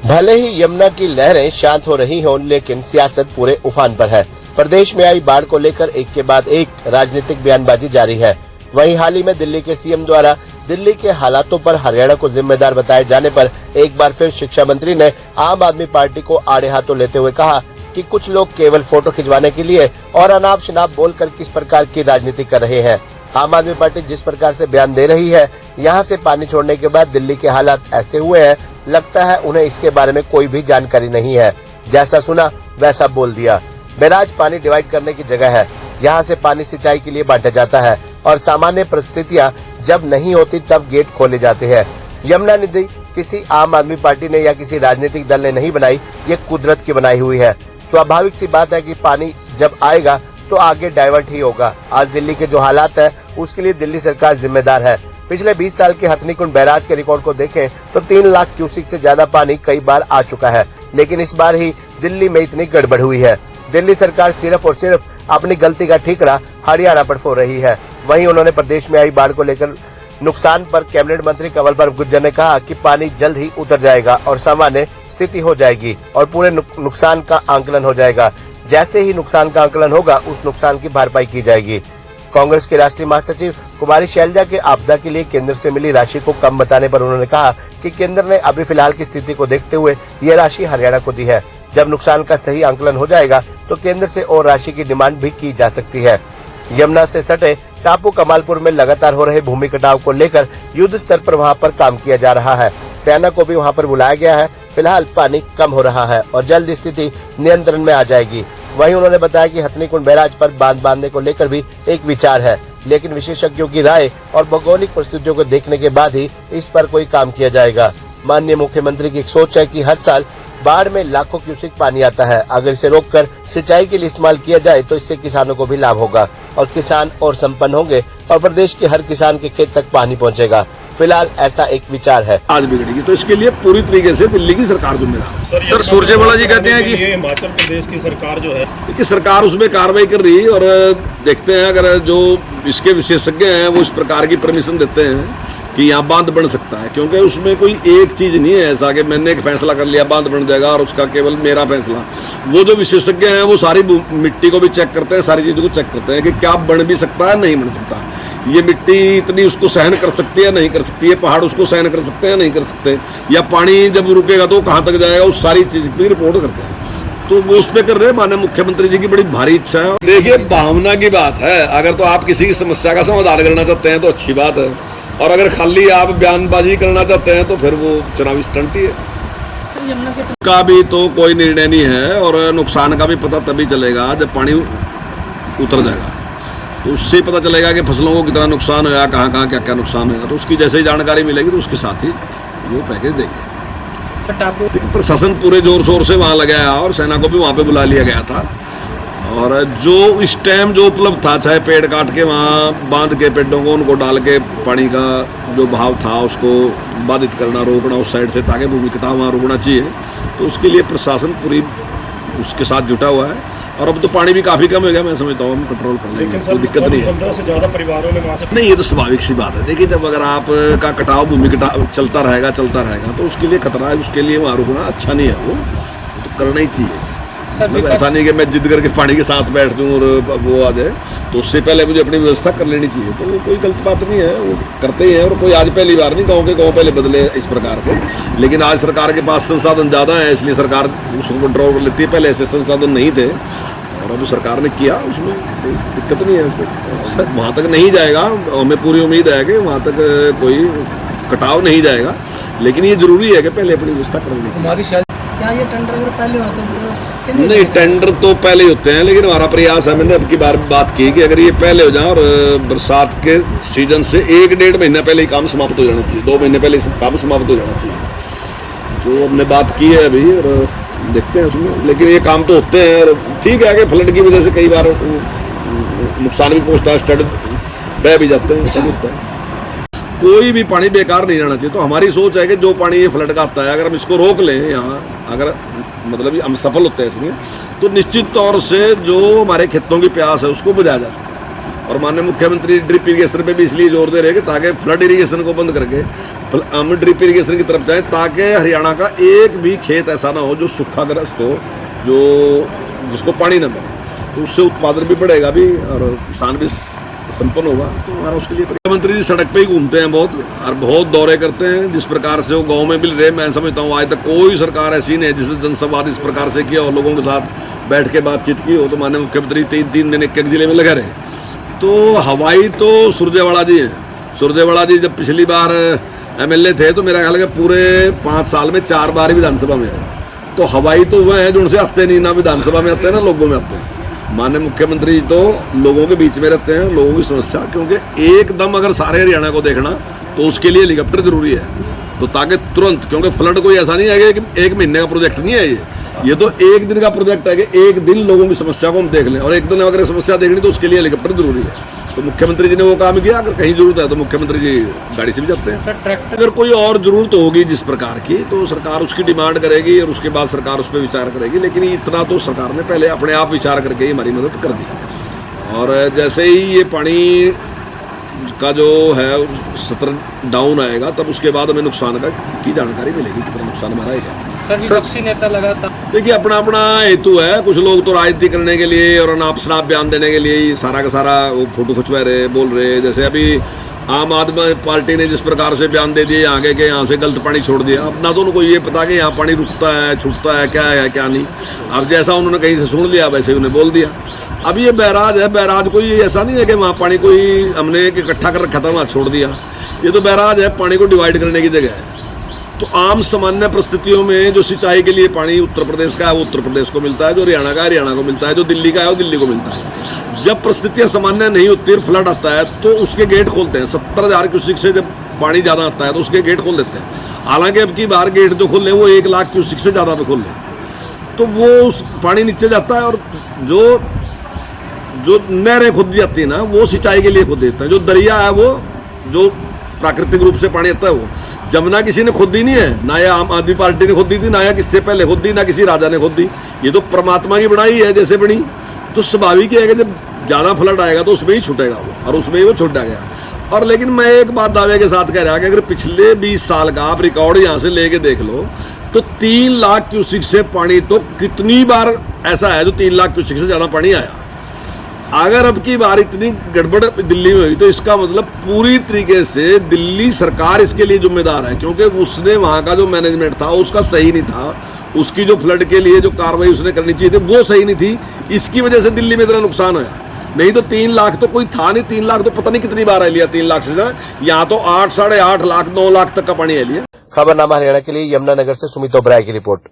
भले ही यमुना की लहरें शांत हो रही हों, लेकिन सियासत पूरे उफान पर है। प्रदेश में आई बाढ़ को लेकर एक के बाद एक राजनीतिक बयानबाजी जारी है। वहीं हाल ही में दिल्ली के सीएम द्वारा दिल्ली के हालातों पर हरियाणा को जिम्मेदार बताए जाने पर एक बार फिर शिक्षा मंत्री ने आम आदमी पार्टी को आड़े हाथों लेते हुए कहा कि कुछ लोग केवल फोटो खिंचवाने के लिए और अनाप शनाप बोलकर किस प्रकार की राजनीति कर रहे हैं। आम आदमी पार्टी जिस प्रकार से बयान दे रही है, यहाँ से पानी छोड़ने के बाद दिल्ली के हालात ऐसे हुए हैं, लगता है उन्हें इसके बारे में कोई भी जानकारी नहीं है। जैसा सुना वैसा बोल दिया। बैराज पानी डिवाइड करने की जगह है। यहाँ से पानी सिंचाई के लिए बांटा जाता है और सामान्य परिस्थितियाँ जब नहीं होती तब गेट खोले जाते हैं। यमुना नदी किसी आम आदमी पार्टी ने या किसी राजनीतिक दल ने नहीं बनाई, ये कुदरत की बनाई हुई है। स्वाभाविक सी बात है कि पानी जब आएगा तो आगे डाइवर्ट ही होगा। आज दिल्ली के जो हालात है उसके लिए दिल्ली सरकार जिम्मेदार है। पिछले 20 साल के हथनीकुंड बैराज के रिकॉर्ड को देखें तो 3 लाख क्यूसिक से ज्यादा पानी कई बार आ चुका है, लेकिन इस बार ही दिल्ली में इतनी गड़बड़ हुई है। दिल्ली सरकार सिर्फ और सिर्फ अपनी गलती का ठीकरा हरियाणा पर फोड़ रही है। वहीं उन्होंने प्रदेश में आई बाढ़ को लेकर नुकसान पर कैबिनेट मंत्री कंवरपाल गुर्जर ने कहा कि पानी जल्द ही उतर जाएगा और सामान्य स्थिति हो जाएगी और पूरे नुकसान का आंकलन हो जाएगा। जैसे ही नुकसान का आंकलन होगा उस नुकसान की भरपाई की जाएगी। कांग्रेस के राष्ट्रीय महासचिव कुमारी शैलजा के आपदा के लिए केंद्र से मिली राशि को कम बताने पर उन्होंने कहा कि केंद्र ने अभी फिलहाल की स्थिति को देखते हुए ये राशि हरियाणा को दी है। जब नुकसान का सही आंकलन हो जाएगा तो केंद्र से और राशि की डिमांड भी की जा सकती है। यमुना से सटे टापू कमालपुर में लगातार हो रहे भूमि कटाव को लेकर युद्ध स्तर पर वहां पर काम किया जा रहा है। सेना को भी वहां पर बुलाया गया है। फिलहाल पानी कम हो रहा है और जल्द स्थिति नियंत्रण में आ जाएगी। वहीं उन्होंने बताया कि हथनीकुंड बैराज पर बांध बांधने को लेकर भी एक विचार है, लेकिन विशेषज्ञों की राय और भौगोलिक परिस्थितियों को देखने के बाद ही इस पर कोई काम किया जाएगा। माननीय मुख्यमंत्री की एक सोच है कि हर साल बाढ़ में लाखों क्यूसिक पानी आता है। अगर इसे रोककर सिंचाई के लिए इस्तेमाल किया जाए तो इससे किसानों को भी लाभ होगा और किसान और संपन्न होंगे और प्रदेश के हर किसान के खेत तक पानी पहुंचेगा। फिलहाल ऐसा एक विचार है। आज बिगड़ेगी तो इसके लिए पूरी तरीके से दिल्ली की सरकार जिम्मेदार है। सर सुरजेवाला जी कहते हैं कि ये हिमाचल प्रदेश की सरकार जो है कि सरकार उसमें कार्रवाई कर रही है और देखते हैं अगर जो इसके विशेषज्ञ हैं वो इस प्रकार की परमिशन देते हैं कि यहाँ बांध बन सकता है, क्योंकि उसमें कोई एक चीज नहीं है ऐसा कि मैंने एक फैसला कर लिया बांध बन जाएगा और उसका केवल मेरा फैसला। वो जो विशेषज्ञ हैं वो सारी मिट्टी को भी चेक करते हैं, सारी चीजों को चेक करते हैं कि क्या बन भी सकता है नहीं बन सकता, ये मिट्टी इतनी उसको सहन कर सकती है नहीं कर सकती है, पहाड़ उसको सहन कर सकते हैं नहीं कर सकते, या पानी जब रुकेगा तो कहाँ तक जाएगा, उस सारी चीज की रिपोर्ट करते हैं। तो वो उस पर कर रहे हैं। माननीय मुख्यमंत्री जी की बड़ी भारी इच्छा है। देखिए भावना की बात है, अगर तो आप किसी की समस्या का समाधान करना चाहते हैं तो अच्छी बात है, और अगर खाली आप बयानबाजी करना चाहते हैं तो फिर वो चुनावी स्टंट ही है। सर यमुना का भी तो कोई निर्णय नहीं है और नुकसान का भी पता तभी चलेगा जब पानी उतर जाएगा, तो उससे पता चलेगा कि फसलों को कितना नुकसान होगा, कहाँ कहाँ क्या क्या नुकसान होगा। तो उसकी जैसे ही जानकारी मिलेगी तो उसके साथ ही वो पैकेज देंगे। प्रशासन पूरे जोर शोर से वहाँ लगाया और सेना को भी वहाँ पे बुला लिया गया था, और जो इस टाइम जो उपलब्ध था, चाहे पेड़ काट के वहाँ बांध के पेड़ों को उनको डाल के पानी का जो बहाव था उसको बाधित करना, रोकना उस साइड से, ताकि भूमि कटाव वहाँ रुकना चाहिए। तो उसके लिए प्रशासन पूरी उसके साथ जुटा हुआ है और अब तो पानी भी काफ़ी कम हो गया, मैं समझता हूँ हम कंट्रोल कर लेंगे, कोई दिक्कत नहीं है। 15 से ज़्यादा परिवारों ने वहाँ से नहीं, ये तो स्वाभाविक सी बात है। देखिए जब अगर आप का कटाव भूमि कटाव चलता रहेगा तो उसके लिए खतरा है, उसके लिए वहाँ रुकना अच्छा नहीं है, वो तो करना ही चाहिए। मतलब ऐसा नहीं कि मैं जिद करके पानी के साथ बैठ दूँ और वो आ जाए, तो उससे पहले मुझे अपनी व्यवस्था कर लेनी चाहिए। तो वो कोई गलत बात नहीं है, वो करते ही हैं। और कोई आज पहली बार नहीं, गाँव के गाँव पहले बदले इस प्रकार से, लेकिन आज सरकार के पास संसाधन ज़्यादा है इसलिए सरकार उसको कंट्रोल कर लेती है। पहले ऐसे संसाधन नहीं थे और अब सरकार ने किया, उसमें कोई दिक्कत नहीं है। उसको वहाँ तक नहीं जाएगा, हमें पूरी उम्मीद है कि वहाँ तक कोई कटाव नहीं जाएगा, लेकिन ये जरूरी है कि पहले अपनी व्यवस्था कर लें। क्या ये टेंडर अगर पहले होते नहीं, टेंडर तो पहले होते हैं, लेकिन हमारा प्रयास है, मैंने अब की बार बात की कि अगर ये पहले हो जाए और बरसात के सीजन से 1-1.5 महीना पहले ही काम समाप्त हो जाना चाहिए, 2 महीने पहले काम समाप्त हो जाना चाहिए। तो हमने बात की है अभी और देखते हैं उसमें, लेकिन ये काम तो होते हैं। और ठीक है कि फ्लड की वजह से कई बार नुकसान भी पहुँचता है, स्टड बह भी जाते हैं, सब होता है। कोई भी पानी बेकार नहीं जाना चाहिए। तो हमारी सोच है कि जो पानी ये फ्लड का आता है, अगर हम इसको रोक लें यहाँ, अगर मतलब हम सफल होते हैं इसमें, तो निश्चित तौर से जो हमारे खेतों की प्यास है उसको बुझाया जा सकता है। और माननीय मुख्यमंत्री ड्रिप इरीगेशन पे भी इसलिए जोर दे रहे हैं कि ताकि फ्लड इरीगेशन को बंद करके हम ड्रिप इरीगेशन की तरफ जाएं, ताकि हरियाणा का एक भी खेत ऐसा ना हो जो सूखाग्रस्त हो, जो जिसको पानी न मिले, तो उससे उत्पादन भी बढ़ेगा भी और किसान भी संपन्न होगा। तो हमारा उसके लिए मुख्यमंत्री जी सड़क पे ही घूमते हैं बहुत, और बहुत दौरे करते हैं। जिस प्रकार से वो गांव में मिल रहे, मैं समझता हूँ आज तक कोई सरकार ऐसी नहीं है जिसने जनसंवाद इस प्रकार से किया और लोगों के साथ बैठ के बातचीत की हो। तो माननीय मुख्यमंत्री 3 दिन एक जिले में लगे रहे। तो हवाई तो सुरजेवाला जी हैं। सुरजेवाला जी जब पिछली बार MLA थे तो मेरा ख्याल है पूरे 5 साल में 4 बार ही विधानसभा में आए। तो हवाई तो वह है जो उनसे आते नहीं, ना विधानसभा में आते हैं ना लोगों में आते हैं। माननीय मुख्यमंत्री तो लोगों के बीच में रहते हैं, लोगों की समस्या, क्योंकि एकदम अगर सारे हरियाणा को देखना तो उसके लिए हेलीकॉप्टर जरूरी है। तो ताकि तुरंत, क्योंकि फ्लड कोई ऐसा नहीं है कि 1 महीने का प्रोजेक्ट नहीं है, ये तो 1 दिन का प्रोजेक्ट है कि 1 दिन लोगों की समस्या को हम देख लें, और 1 दिन अगर समस्या देखनी तो उसके लिए हेलीकॉप्टर जरूरी है। तो मुख्यमंत्री जी ने वो काम किया। अगर कहीं जरूरत है तो मुख्यमंत्री जी गाड़ी से भी जाते हैं। सर ट्रैक्टर अगर कोई और जरूरत होगी जिस प्रकार की, तो सरकार उसकी डिमांड करेगी और उसके बाद सरकार उस पर विचार करेगी। लेकिन इतना तो सरकार ने पहले अपने आप विचार करके ही हमारी मदद कर दी। और जैसे ही ये पानी का जो है सत्र डाउन आएगा, तब उसके बाद हमें नुकसान की जानकारी मिलेगी, कितना नुकसान हमारा आएगा। सर विपक्षी नेता लगातार देखिए, अपना अपना हेतु है। कुछ लोग तो राजनीति करने के लिए और अनाप शनाप बयान देने के लिए ही सारा का सारा वो फोटो खिंचवा रहे, बोल रहे। जैसे अभी आम आदमी पार्टी ने जिस प्रकार से बयान दे दिए आगे के यहाँ से गलत पानी छोड़ दिया। अब ना तो उनको ये पता कि यहाँ पानी रुकता है, छूटता है, क्या है क्या नहीं। अब जैसा उन्होंने कहीं से सुन लिया वैसे ही उन्हें बोल दिया। अब ये बैराज है, बैराज कोई ऐसा नहीं है कि वहाँ पानी कोई हमने इकट्ठा कर रखा था वहाँ छोड़ दिया। ये तो बैराज है, पानी को डिवाइड करने की जगह है। तो आम सामान्य परिस्थितियों में जो सिंचाई के लिए पानी उत्तर प्रदेश का है वो उत्तर प्रदेश को मिलता है, जो हरियाणा का है हरियाणा को मिलता है, जो दिल्ली का है वो दिल्ली को मिलता है। जब परिस्थितियां सामान्य नहीं होती और फ्लड आता है तो उसके गेट खोलते हैं। 70,000 क्यूसिक से जब पानी ज़्यादा आता है तो उसके गेट खोल देते हैं। हालांकि अब की बार गेट जो खोल रहे वो 1 लाख क्यूसिक से ज़्यादा पे खोल रहे, तो वो उस पानी नीचे जाता है। और जो नहरें खुद जाती है ना, वो सिंचाई के लिए खुद देता है। जो दरिया है वो जो प्राकृतिक रूप से पानी आता है वो जमुना किसी ने खुद दी नहीं है, ना ये आम आदमी पार्टी ने खुद दी थी, ना या किससे पहले खुद दी, ना किसी राजा ने खुद दी। ये तो परमात्मा की बनाई है जैसे बनी। तो स्वाभाविक है कि जब ज़्यादा फ्लड आएगा तो उसमें ही छूटेगा वो, और उसमें ही वो छूटा गया। और लेकिन मैं एक बात दावे के साथ कह रहा कि अगर पिछले 20 साल का आप रिकॉर्ड यहाँ से लेके देख लो तो 3 लाख क्यूसिक से पानी तो कितनी बार ऐसा है जो 3 लाख क्यूसिक से ज़्यादा पानी आया। अगर अब की बार इतनी गड़बड़ दिल्ली में हुई तो इसका मतलब पूरी तरीके से दिल्ली सरकार इसके लिए जिम्मेदार है, क्योंकि उसने वहाँ का जो मैनेजमेंट था उसका सही नहीं था। उसकी जो फ्लड के लिए जो कार्रवाई उसने करनी चाहिए थी वो सही नहीं थी। इसकी वजह से दिल्ली में इतना नुकसान हुआ। नहीं तो 3 लाख तो कोई था नहीं। 3 लाख तो पता नहीं कितनी बार आ लिया, 3 लाख से ज्यादा। यहाँ तो 8, 8.5 लाख, 9 लाख तक का पानी आ लिया। खबरनामा हरियाणा के लिए यमुनानगर से सुमित ओबराय की रिपोर्ट।